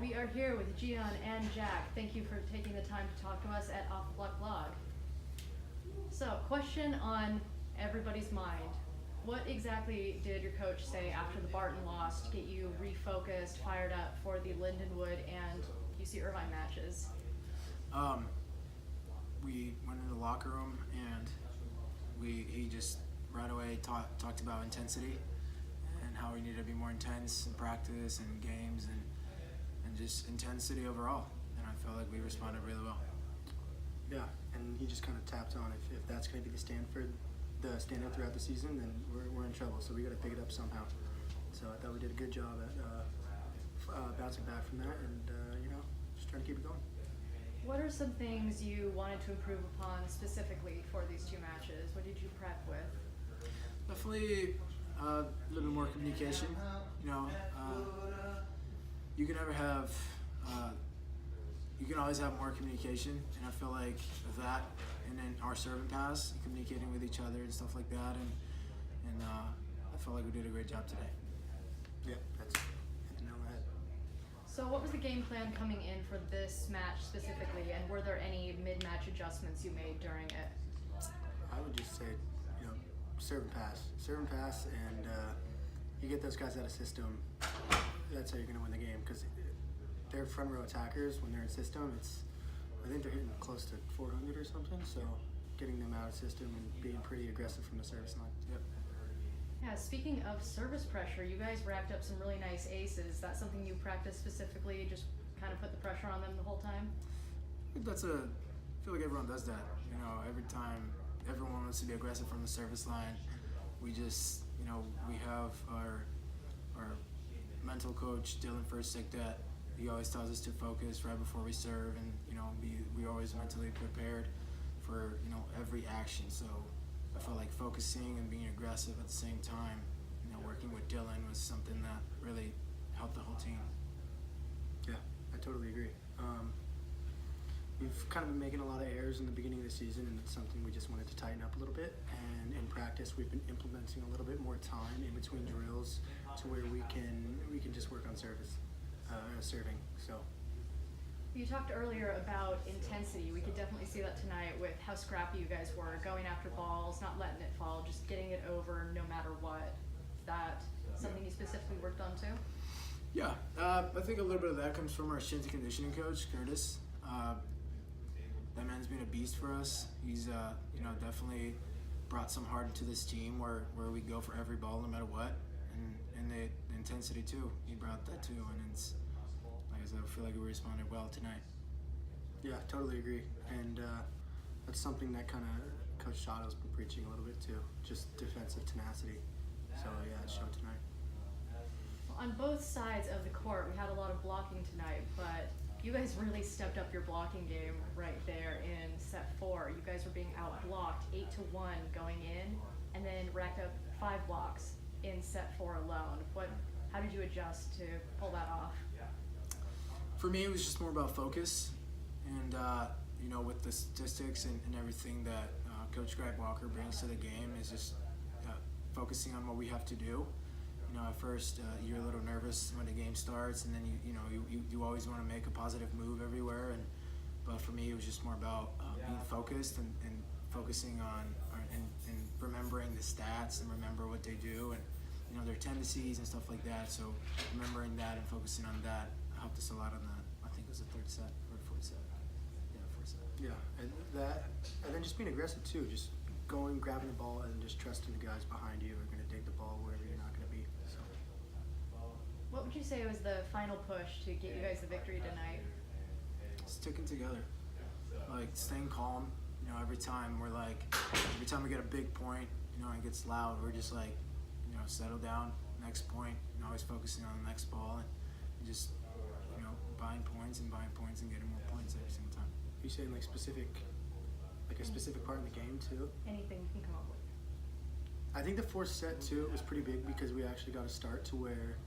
we are here with Gian and Jack. Thank you for taking the time to talk to us at Off the Block Blog. So, question on everybody's mind. What exactly did your coach say after the Barton loss to get you refocused, fired up for the Lindenwood and UC Irvine matches? We went in the locker room and he just right away talked about intensity and how we needed to be more intense in practice and games and just intensity overall. And I felt like we responded really well. Yeah, and he just kind of tapped on if that's going to be the standard throughout the season, then we're in trouble. So we got to pick it up somehow. So I thought we did a good job at bouncing back from that, and just trying to keep it going. What are some things you wanted to improve upon specifically for these two matches? What did you prep with? Definitely a little bit more communication. You can never have. You can always have more communication, and I feel like that, and then our serve and pass, communicating with each other and stuff like that, and I felt like we did a great job today. Yeah, that's hit the nail on the head. So what was the game plan coming in for this match specifically, and were there any mid-match adjustments you made during it? I would just say, serve and pass, and you get those guys out of system. That's how you're going to win the game, because they're front row attackers. When they're in system, I think they're hitting close to 400 or something. So getting them out of system and being pretty aggressive from the service line. Yep. Yeah, speaking of service pressure, you guys racked up some really nice aces. Is that something you practice specifically, just kind of put the pressure on them the whole time? I feel like everyone does that. Every time everyone wants to be aggressive from the service line, we just, we have our mental coach, Dylan Furstick, that he always tells us to focus right before we serve, and we always mentally prepared for every action. So I felt like focusing and being aggressive at the same time, working with Dylan was something that really helped the whole team. Yeah, I totally agree. We've kind of been making a lot of errors in the beginning of the season, and it's something we just wanted to tighten up a little bit. And in practice, we've been implementing a little bit more time in between drills to where we can just work on serving. So. You talked earlier about intensity. We could definitely see that tonight with how scrappy you guys were, going after balls, not letting it fall, just getting it over no matter what. Is that something you specifically worked on too? Yeah, I think a little bit of that comes from our strength and conditioning coach, Curtis. That man's been a beast for us. He's definitely brought some heart to this team where we go for every ball no matter what, and the intensity too. He brought that too, and it's like I said, I feel like we responded well tonight. Yeah, totally agree, and that's something that kind of Coach Shotto's been preaching a little bit too, just defensive tenacity. So yeah, it showed tonight. Well, on both sides of the court, we had a lot of blocking tonight, but you guys really stepped up your blocking game right there in set 4. You guys were being out-blocked 8-1 going in, and then racked up 5 blocks in set 4 alone. How did you adjust to pull that off? For me, it was just more about focus, and with the statistics and everything that Coach Greg Walker brings to the game is just focusing on what we have to do. At first you're a little nervous when the game starts, and then you always want to make a positive move everywhere. But for me, it was just more about being focused and focusing on and remembering the stats and remember what they do and their tendencies and stuff like that. So remembering that and focusing on that helped us a lot on that. I think it was the third set or fourth set. Yeah, fourth set. Yeah, and then just being aggressive too. Just going, grabbing the ball, and just trusting the guys behind you are going to dig the ball wherever you're not going to be. So. What would you say was the final push to get you guys the victory tonight? Sticking together, like staying calm. Every time we get a big point, it gets loud, we're just like, settle down, next point, always focusing on the next ball, and just, buying points and getting more points every single time. Are you saying like a specific part in the game too? Anything you can come up with. I think the fourth set too was pretty big because we actually got a start to where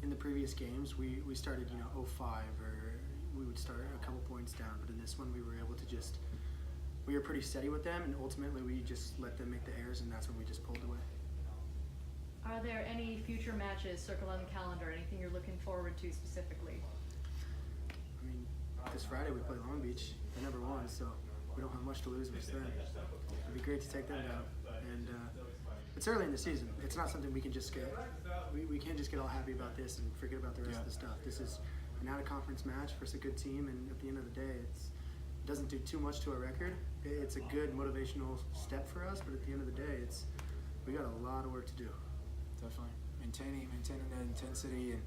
in the previous games we started 0-5, or we would start a couple points down, but in this one we were able to we were pretty steady with them, and ultimately we just let them make the errors, and that's when we just pulled away. Are Are there any future matches circled on the calendar? Anything you're looking forward to specifically? I mean, this Friday we play Long Beach. They never won, so we don't have much to lose versus them. It'd be great to take them down. And it's early in the season. It's not something we can just get. We can't just get all happy about this and forget about the rest of the stuff. This is an out-of-conference match versus a good team, and at the end of the day, it doesn't do too much to our record. It's a good motivational step for us, but at the end of the day, we got a lot of work to do. Definitely maintaining that intensity and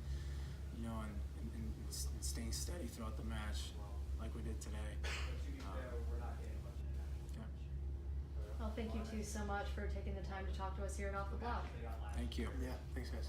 staying steady throughout the match, like we did today. Well, thank you two so much for taking the time to talk to us here at Off the Block. Thank you. Yeah, thanks guys.